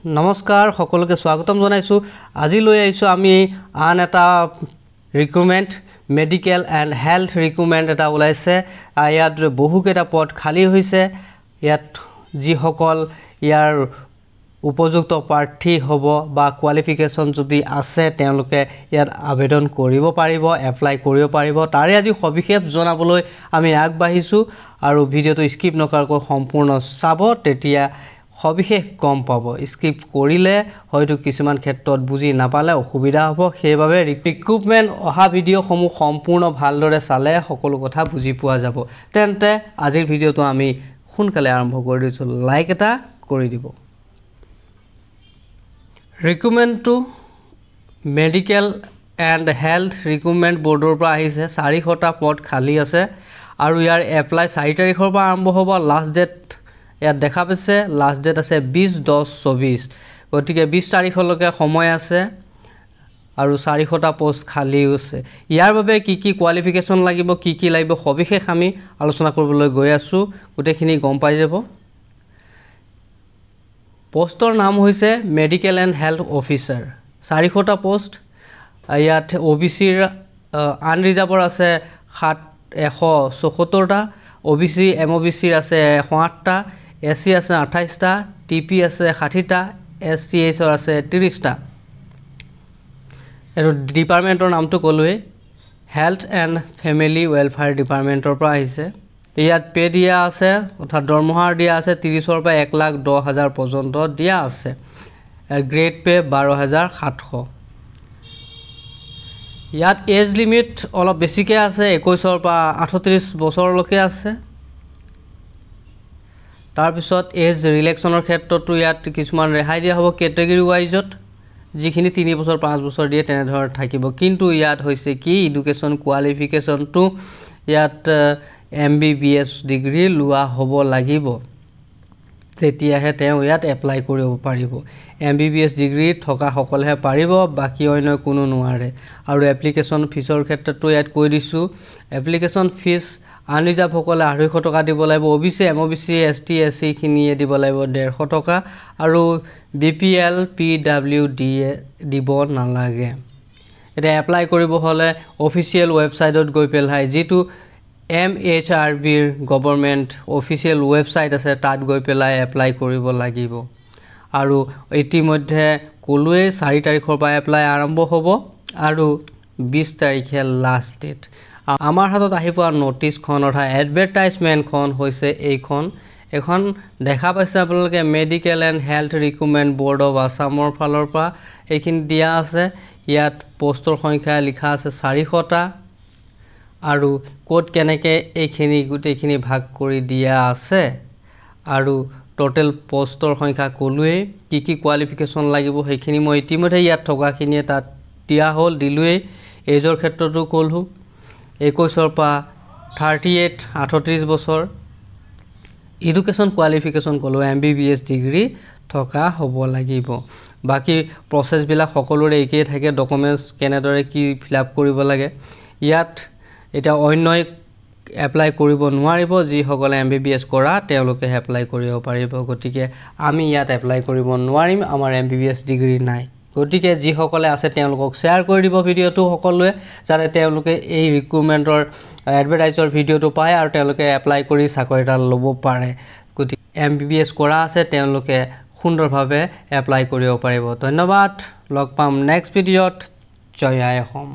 নমস্কাৰ সকলোকে স্বাগতম জনাইছো আজি লৈ আইছো আমি আন এটা recruitment medical and health recruitment এটা ওলাইছে ইয়াত বহুকেটা পদ খালি হৈছে ইয়াত যি সকল ইয়াৰ উপযুক্ত প্ৰাৰ্থী হ'ব বা কোৱালিফিকেশন যদি আছে তেওঁলোকে ইয়াত আবেদন কৰিব পাৰিব এপ্লাই কৰিব পাৰিব তাৰে আজি সবিশেষ জনাবলৈ আমি আগবাঢ়িছো আৰু ভিডিওটো স্কিপ নকৰাকৈ সম্পূৰ্ণ চাব তেতিয়া সবিশেষ গম পাব স্কিপ কৰিলে হয়তো কিছুমান ক্ষেত্ৰত বুজি নাপালে অসুবিধা হ'ব সেইবাবে ৰিক্ৰুটমেন্ট অহা ভিডিওসমূহ সম্পূৰ্ণ ভালদৰে চালে সকলো কথা বুজি পোৱা যাব তেন্তে আজিৰ ভিডিওটো আমি সোনকালে আৰম্ভ কৰি দিছো লাইক এটা কৰি দিব ৰিক্ৰুটমেন্টটো মেডিকেল এণ্ড হেলথ ৰিক্ৰুটমেন্ট বৰ্ডৰ পৰা আহিছে 400টা পদ খালি আছে আৰু ইয়াৰ এপ্লাই 4 তাৰিখৰ পৰা আৰম্ভ হ'ব লাষ্ট ডেট ইয়াত দেখা পাইছে লাষ্ট ডেট আছে 20/10/24 গতিকে 20 তাৰিখলৈকে সময় আছে আৰু 400টা পোষ্ট খালি আছে ইয়াৰ বাবে কি কোৱালিফিকেশন লাগিব কি লাগিব সবিশেষ আমি আলোচনা কৰিবলৈ গৈ আছো গোটেইখিনি গম পাই যাব পোষ্টৰ নাম হৈছে মেডিকেল এণ্ড হেলথ অফিচাৰ 400টা পোষ্ট ইয়াত ওবিসিৰ আনৰিজাৰ্ভৰ আছে 174টা ওবিসি এমওবিসিৰ আছে 108টা এসসি আছে 28টা টিপি আছে 60টা এসটিএইচৰ আছে 30টা আৰু ডিপাৰ্টমেন্টৰ নামটো কলোৱে হেলথ এণ্ড ফ্যামিলি ওয়েলফেয়াৰ ডিপাৰ্টমেন্টৰ পৰা আহিছে ইয়াত পে দিয়া আছে অৰ্থাৎ দৰমহাৰ দিয়া আছে 30ৰ পৰা 1,10,000 পৰ্যন্ত দিয়া আছে গ্ৰেড পে 12,700 ইয়াত এজ লিমিট অলপ বেছিকে আছে 21ৰ পৰা 38 বছৰলৈকে আছে তাৰ পিছত এজ ৰিলেক্সনৰ ক্ষেত্ৰটো ইয়াত কিছুমান ৰেহাই দিয়া হ'ব কেটেগৰি ওয়াইজত যিখিনি 3 বছৰ 5 বছৰ দিয়ে তেনে ধৰ থাকিব কিন্তু ইয়াত হৈছে কি এডুকেশন কোৱালিফিকেশনটো ইয়াত MBBS ডিগ্ৰী লোৱা হ'ব লাগিব তেতিয়াহে তেওঁ ইয়াত এপ্লাই কৰিব পাৰিব MBBS ডিগ্ৰী থকা সকলহে পাৰিব বাকি অন্য কোনো নোৱাৰে আৰু এপ্লিকেশন ফিছৰ ক্ষেত্ৰটো ইয়াত কৈ দিছো এপ্লিকেশন ফিছ আনৰিজাৰ্ভ সকলে 250 টকা দিব লাগিব ওবিসি এমওবিসি এসটি এসসি খিনিয়ে দিব লাগিব 150 টকা আৰু BPL PWD দিব নালাগে এটা এপ্লাই কৰিব হলে অফিচিয়েল ওয়েবসাইটত গৈ পেলাই যেটো MHRB গভৰ্ণমেন্ট অফিচিয়েল ওয়েবসাইট আছে তাত গৈ পেলাই এপ্লাই কৰিব লাগিব আৰু ইতিমধ্যে কলুৱে 4 তাৰিখৰ পৰা এপ্লাই আৰম্ভ হ'ব আৰু 20 তাৰিখে লাষ্ট ডেট আমাৰ হাতত আহি পোৱা নোটিছখন অৰ্থাৎ এডভাৰটাইজমেন্টখন হৈছে এখন দেখা পাইছে আপোনালোকে medical and health recruitment board of আসামৰ ফালৰ পৰা এইখিনি দিয়া আছে ইয়াত পোষ্টৰ সংখ্যা লিখা আছে 400টা আৰু কোড কেনেকে এইখিনি গুটেইখিনি ভাগ কৰি দিয়া আছে আৰু টোটাল পোষ্টৰ সংখ্যা কলুৱে কি কোৱালিফিকেশন লাগিব সেইখিনি মই ইতিমধ্যে ইয়াত থকাখিনিয়ে তাত দিয়া হ'ল দিলুৱে এজৰ ক্ষেত্ৰটো কলহু 21ৰ পৰা 38 বছৰ এডুকেশন কোৱালিফিকেশন কলো MBBS ডিগ্ৰী থকা হ'ব লাগিব বাকি প্ৰসেস বিলাক সকলোৰে একেই থাকে ডকুমেন্টস কেনেদৰে কি ফিলআপ কৰিব লাগে ইয়াত এটা অন্যই এপ্লাই কৰিব নোৱাৰিব যি সকলে MBBS কৰা তেওঁলোকে এপ্লাই কৰিব পাৰিব গতিকে আমি ইয়াত এপ্লাই কৰিব নোৱাৰিম আমাৰ MBBS ডিগ্ৰী নাই গতিকে যি সকলে আছে তেওঁলোকক শেয়াৰ কৰি দিব ভিডিওটো সকলোৱে যাতে তেওঁলোকে এই ৰিক্ৰুটমেন্টৰ এডভাৰটাইজৰ ভিডিওটো পায় আৰু তেওঁলোকে এপ্লাই কৰি চাকৰি এটা ল'ব পাৰে গতিকে MBBS কৰা আছে তেওঁলোকে সুন্দৰভাৱে এপ্লাই কৰিব পাৰিব ধন্যবাদ লগ পাম নেক্সট ভিডিওত জয় আই অসম